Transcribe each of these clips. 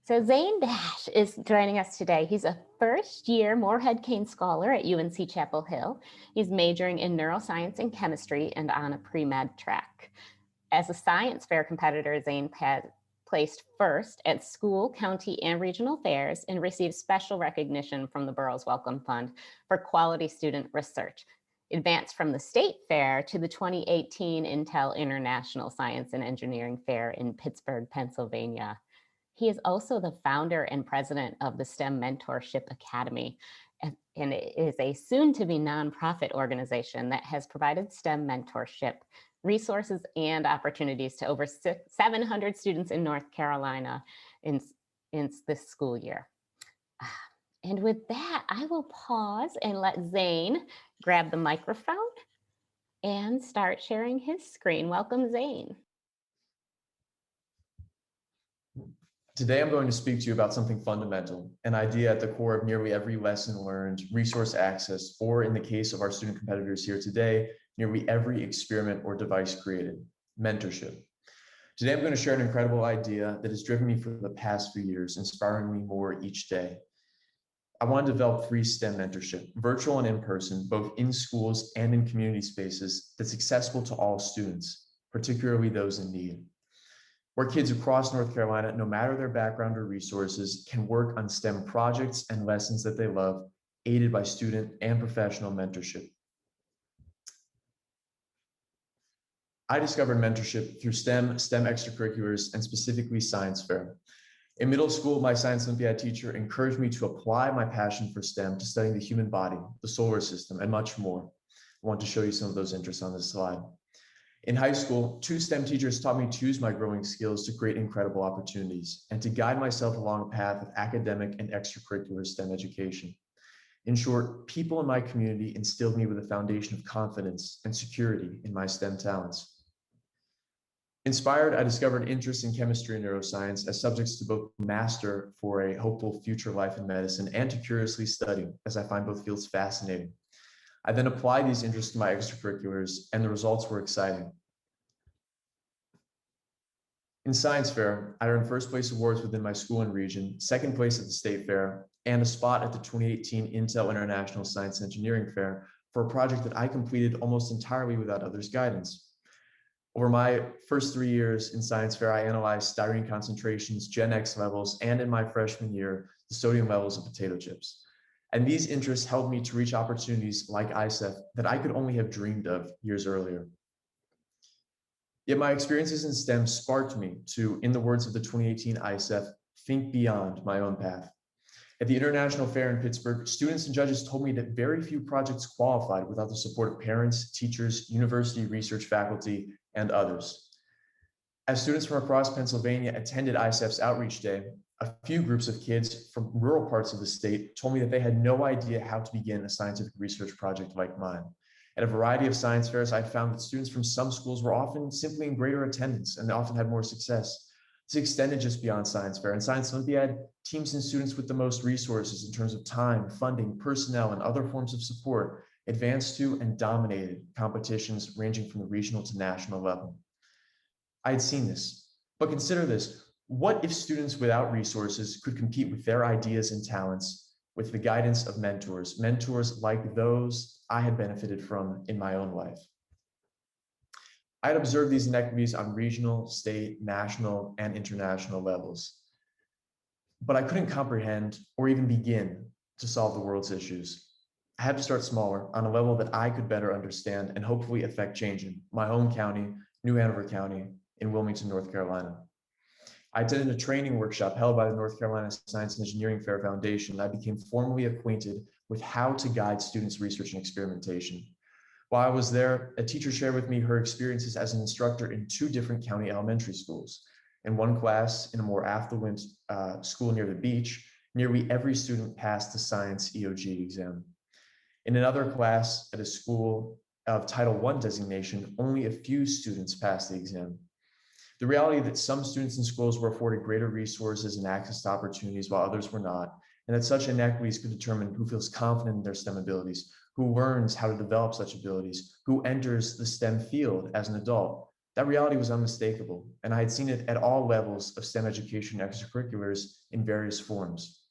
So Zane Dash is joining us today. He's a first-year Moorhead Kane Scholar at UNC Chapel Hill. He's majoring in neuroscience and chemistry and on a pre-med track. As a science fair competitor, Zane placed first at school, county, and regional fairs and received special recognition from the Burroughs Wellcome Fund for quality student research. Advanced from the state fair to the 2018 Intel International Science and Engineering Fair in Pittsburgh, Pennsylvania. He is also the founder and president of the STEM Mentorship Academy, and it is a soon-to-be nonprofit organization that has provided STEM mentorship, resources, and opportunities to over 700 students in North Carolina in this school year. And with that, I will pause and let Zane grab the microphone and start sharing his screen. Welcome, Zane. Today, I'm going to speak to you about something fundamental, an idea at the core of nearly every lesson learned, resource access, or in the case of our student competitors here today, nearly every experiment or device created, mentorship. Today, I'm going to share an incredible idea that has driven me for the past few years, inspiring me more each day. I want to develop free STEM mentorship, virtual and in person, both in schools and in community spaces, that's accessible to all students, particularly those in need, where kids across North Carolina, no matter their background or resources, can work on STEM projects and lessons that they love, aided by student and professional mentorship. I discovered mentorship through STEM extracurriculars, and specifically science fair. In middle school, my science Olympiad teacher encouraged me to apply my passion for STEM to studying the human body, the solar system, and much more. I want to show you some of those interests on this slide. In high school, 2 STEM teachers taught me to use my growing skills to create incredible opportunities and to guide myself along a path of academic and extracurricular STEM education. In short, people in my community instilled me with a foundation of confidence and security in my STEM talents. Inspired, I discovered interest in chemistry and neuroscience as subjects to both master for a hopeful future life in medicine and to curiously study, as I find both fields fascinating. I then applied these interests to my extracurriculars, and the results were exciting. In science fair, I earned first place awards within my school and region, second place at the state fair, and a spot at the 2018 Intel International Science Engineering Fair for a project that I completed almost entirely without others' guidance. Over my first 3 years in science fair, I analyzed styrene concentrations, Gen X levels, and in my freshman year, the sodium levels of potato chips. And these interests helped me to reach opportunities like ISEF that I could only have dreamed of years earlier. Yet my experiences in STEM sparked me to, in the words of the 2018 ISEF, think beyond my own path. At the International Fair in Pittsburgh, students and judges told me that very few projects qualified without the support of parents, teachers, university research faculty, and others. As students from across Pennsylvania attended ISEF's Outreach Day, a few groups of kids from rural parts of the state told me that they had no idea how to begin a scientific research project like mine. At a variety of science fairs, I found that students from some schools were often simply in greater attendance, and they often had more success. This extended just beyond science fair. In Science Olympiad, teams and students with the most resources in terms of time, funding, personnel, and other forms of support advanced to and dominated competitions ranging from the regional to national level. I had seen this, but consider this. What if students without resources could compete with their ideas and talents with the guidance of mentors like those I had benefited from in my own life? I had observed these inequities on regional, state, national, and international levels, but I couldn't comprehend or even begin to solve the world's issues. I had to start smaller on a level that I could better understand and hopefully affect change in my home county, New Hanover County, in Wilmington, North Carolina. I attended a training workshop held by the North Carolina Science and Engineering Fair Foundation. I became formally acquainted with how to guide students' research and experimentation. While I was there, a teacher shared with me her experiences as an instructor in 2 different county elementary schools. In one class, in a more affluent school near the beach, nearly every student passed the science EOG exam. In another class at a school of Title I designation, only a few students passed the exam. The reality that some students in schools were afforded greater resources and access to opportunities while others were not, and that such inequities could determine who feels confident in their STEM abilities, who learns how to develop such abilities, who enters the STEM field as an adult. That reality was unmistakable, and I had seen it at all levels of STEM education extracurriculars in various forms.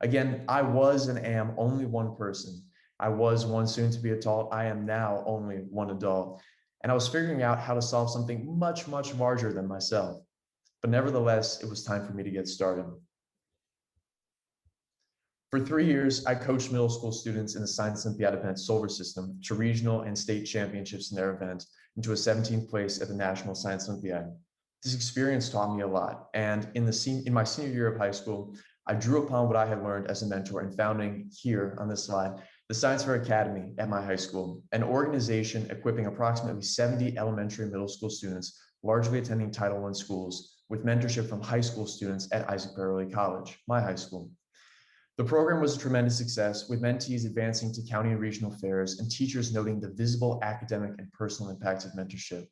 Again, I was and am only one person. I was one soon to be adult. I am now only one adult. And I was figuring out how to solve something much, much larger than myself. But nevertheless, it was time for me to get started. For 3 years, I coached middle school students in the Science Olympiad event Solar System to regional and state championships in their event and to a 17th place at the National Science Olympiad. This experience taught me a lot. And in my senior year of high school, I drew upon what I had learned as a mentor in founding here on this slide, the Science Fair Academy at my high school, an organization equipping approximately 70 elementary and middle school students, largely attending Title I schools, with mentorship from high school students at Isaac Barrowley College, my high school. The program was a tremendous success, with mentees advancing to county and regional fairs and teachers noting the visible academic and personal impacts of mentorship.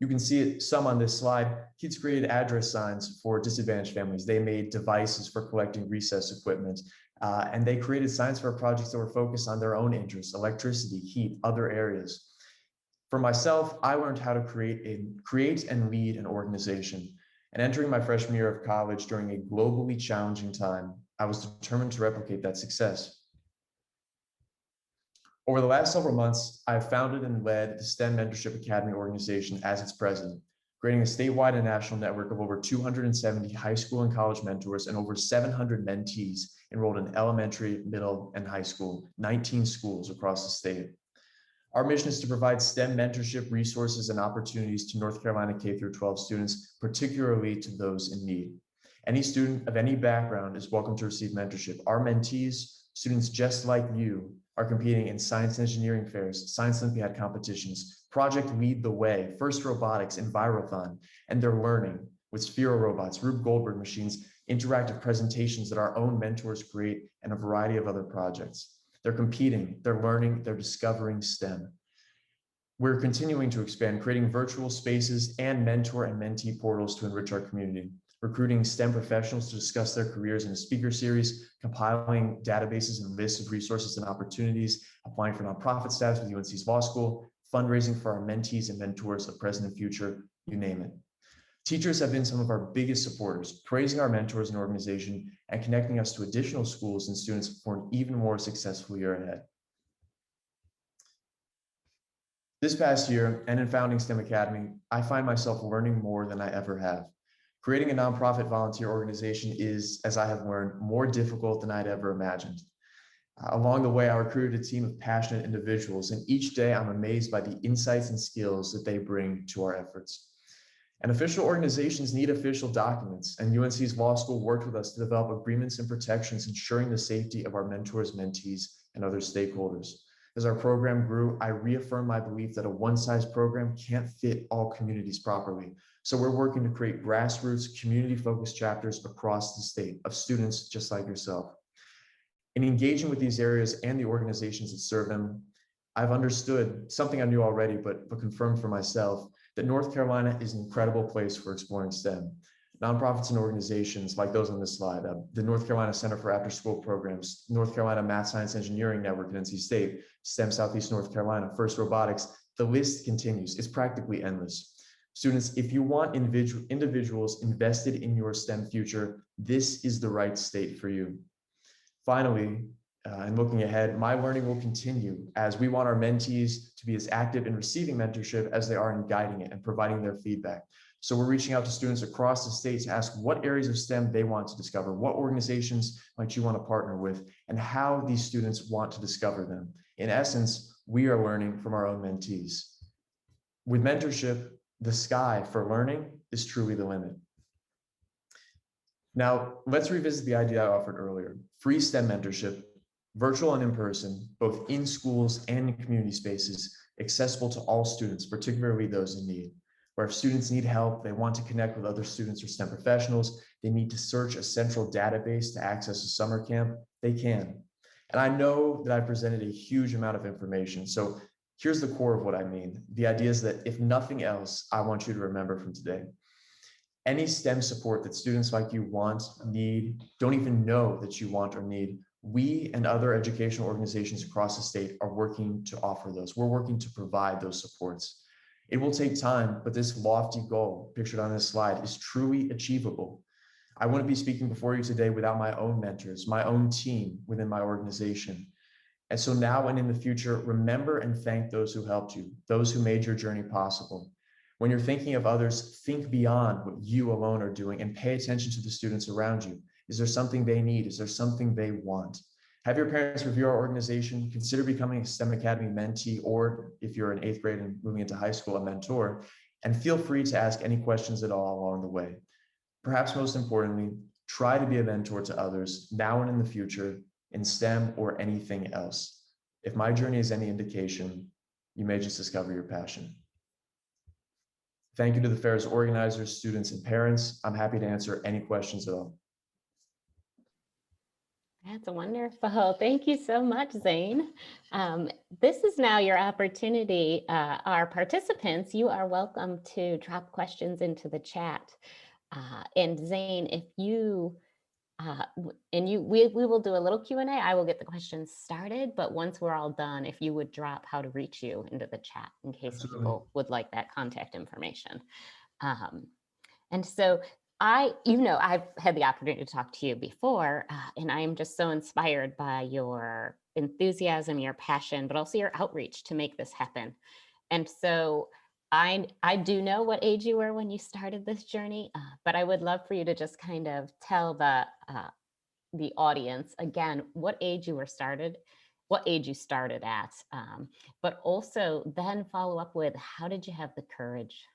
You can see it some on this slide. Kids created address signs for disadvantaged families. They made devices for collecting recess equipment, and they created science fair projects that were focused on their own interests, electricity, heat, other areas. For myself, I learned how to create and lead an organization. And entering my freshman year of college during a globally challenging time, I was determined to replicate that success. Over the last several months, I've founded and led the STEM Mentorship Academy organization as its president, creating a statewide and national network of over 270 high school and college mentors and over 700 mentees enrolled in elementary, middle, and high school, 19 schools across the state. Our mission is to provide STEM mentorship resources and opportunities to North Carolina K-12 students, particularly to those in need. Any student of any background is welcome to receive mentorship. Our mentees, students just like you, are competing in science and engineering fairs, science Olympiad competitions, Project Lead the Way, First Robotics, Envirothon, and they're learning with Sphero robots, Rube Goldberg machines, interactive presentations that our own mentors create, and a variety of other projects. They're competing, they're learning, they're discovering STEM. We're continuing to expand, creating virtual spaces and mentor and mentee portals to enrich our community, recruiting STEM professionals to discuss their careers in a speaker series, compiling databases and lists of resources and opportunities, applying for nonprofit status with UNC's Law School, fundraising for our mentees and mentors of present and future, you name it. Teachers have been some of our biggest supporters, praising our mentors and organization and connecting us to additional schools and students for an even more successful year ahead. This past year, and in founding STEM Academy, I find myself learning more than I ever have. Creating a nonprofit volunteer organization is, as I have learned, more difficult than I'd ever imagined. Along the way, I recruited a team of passionate individuals, and each day I'm amazed by the insights and skills that they bring to our efforts. And official organizations need official documents, and UNC's Law School worked with us to develop agreements and protections ensuring the safety of our mentors, mentees, and other stakeholders. As our program grew, I reaffirmed my belief that a one-size program can't fit all communities properly. So we're working to create grassroots, community-focused chapters across the state of students just like yourself. In engaging with these areas and the organizations that serve them, I've understood something I knew already, but confirmed for myself, that North Carolina is an incredible place for exploring STEM. Nonprofits and organizations like those on this slide, the North Carolina Center for After School Programs, North Carolina Math Science Engineering Network at NC State, STEM Southeast North Carolina, First Robotics, the list continues. It's practically endless. Students, if you want individuals invested in your STEM future, this is the right state for you. Finally, and looking ahead, my learning will continue as we want our mentees to be as active in receiving mentorship as they are in guiding it and providing their feedback. So we're reaching out to students across the state to ask what areas of STEM they want to discover, what organizations might you want to partner with, and how these students want to discover them. In essence, we are learning from our own mentees. With mentorship, the sky for learning is truly the limit. Now, let's revisit the idea I offered earlier. Free STEM mentorship, virtual and in person, both in schools and in community spaces, accessible to all students, particularly those in need. Where if students need help, they want to connect with other students or STEM professionals, they need to search a central database to access a summer camp, they can. And I know that I presented a huge amount of information. So here's the core of what I mean. The idea is that if nothing else, I want you to remember from today. Any STEM support that students like you want, need, don't even know that you want or need, we and other educational organizations across the state are working to offer those. We're working to provide those supports. It will take time, but this lofty goal pictured on this slide is truly achievable. I wouldn't be speaking before you today without my own mentors, my own team within my organization. And so now and in the future, remember and thank those who helped you, those who made your journey possible. When you're thinking of others, think beyond what you alone are doing and pay attention to the students around you. Is there something they need? Is there something they want? Have your parents review our organization. Consider becoming a STEM Academy mentee, or if you're in 8th grade and moving into high school, a mentor. And feel free to ask any questions at all along the way. Perhaps most importantly, try to be a mentor to others now and in the future in STEM or anything else. If my journey is any indication, you may just discover your passion. Thank you to the fair's organizers, students, and parents. I'm happy to answer any questions at all. That's wonderful. Thank you so much, Zane. This is now your opportunity. Our participants, you are welcome to drop questions into the chat. And Zane, if you we will do a little Q&A. I will get the questions started, but once we're all done, if you would drop how to reach you into the chat in case Absolutely. people would like that contact information. And so I've had the opportunity to talk to you before, and I am just so inspired by your enthusiasm, your passion, but also your outreach to make this happen. And so I do know what age you were when you started this journey, but I would love for you to just kind of tell the audience again what age you started at, but also then follow up with how did you have the courage?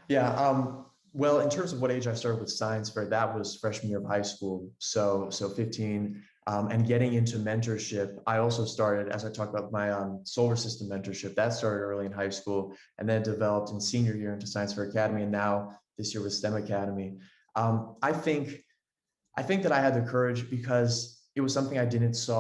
Yeah. Well, in terms of what age I started with science fair, that was freshman year of high school. So 15. And getting into mentorship, I also started, as I talked about my solar system mentorship, that started early in high school and then developed in senior year into Science Fair Academy, and now this year with STEM Academy. I think that I had the courage because it was something I didn't see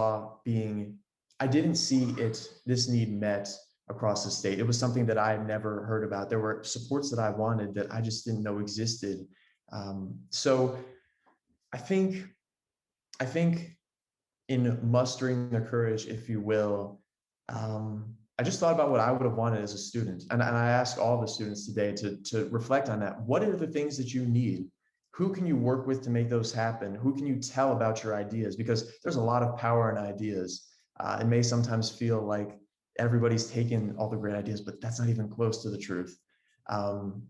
this need met across the state. It was something that I had never heard about. There were supports that I wanted that I just didn't know existed. So I think in mustering the courage, if you will, I just thought about what I would have wanted as a student. And I asked all the students today to reflect on that. What are the things that you need? Who can you work with to make those happen? Who can you tell about your ideas? Because there's a lot of power in ideas. It may sometimes feel like everybody's taken all the great ideas, but that's not even close to the truth.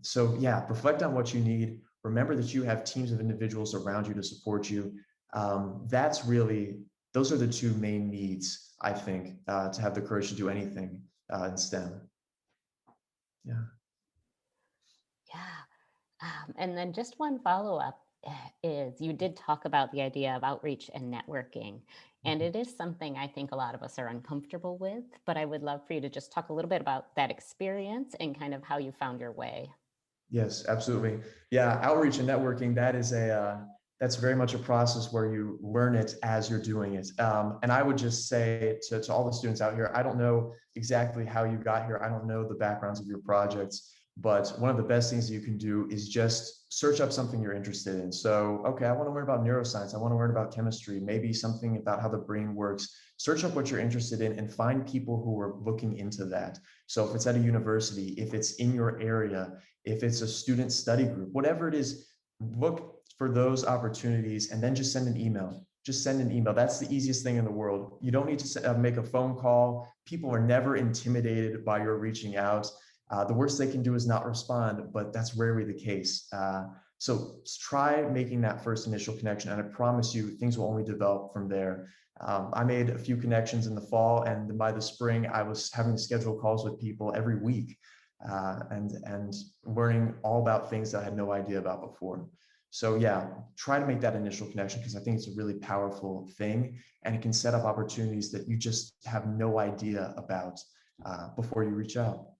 So yeah, reflect on what you need. Remember that you have teams of individuals around you to support you. Those are the two main needs, I think, to have the courage to do anything in STEM. Yeah. Yeah. And then just one follow-up is you did talk about the idea of outreach and networking. And it is something I think a lot of us are uncomfortable with, but I would love for you to just talk a little bit about that experience and kind of how you found your way. Yes, absolutely. Yeah, outreach and networking, that's very much a process where you learn it as you're doing it. And I would just say to all the students out here, I don't know exactly how you got here. I don't know the backgrounds of your projects, but one of the best things you can do is just search up something you're interested in. So, okay, I want to learn about neuroscience. I want to learn about chemistry, maybe something about how the brain works. Search up what you're interested in and find people who are looking into that. So if it's at a university, if it's in your area, if it's a student study group, whatever it is, look for those opportunities and then just send an email. Just send an email. That's the easiest thing in the world. You don't need to make a phone call. People are never intimidated by your reaching out. The worst they can do is not respond, but that's rarely the case. So try making that first initial connection, and I promise you things will only develop from there. I made a few connections in the fall, and by the spring, I was having to schedule calls with people every week and learning all about things that I had no idea about before. So yeah, try to make that initial connection because I think it's a really powerful thing, and it can set up opportunities that you just have no idea about before you reach out.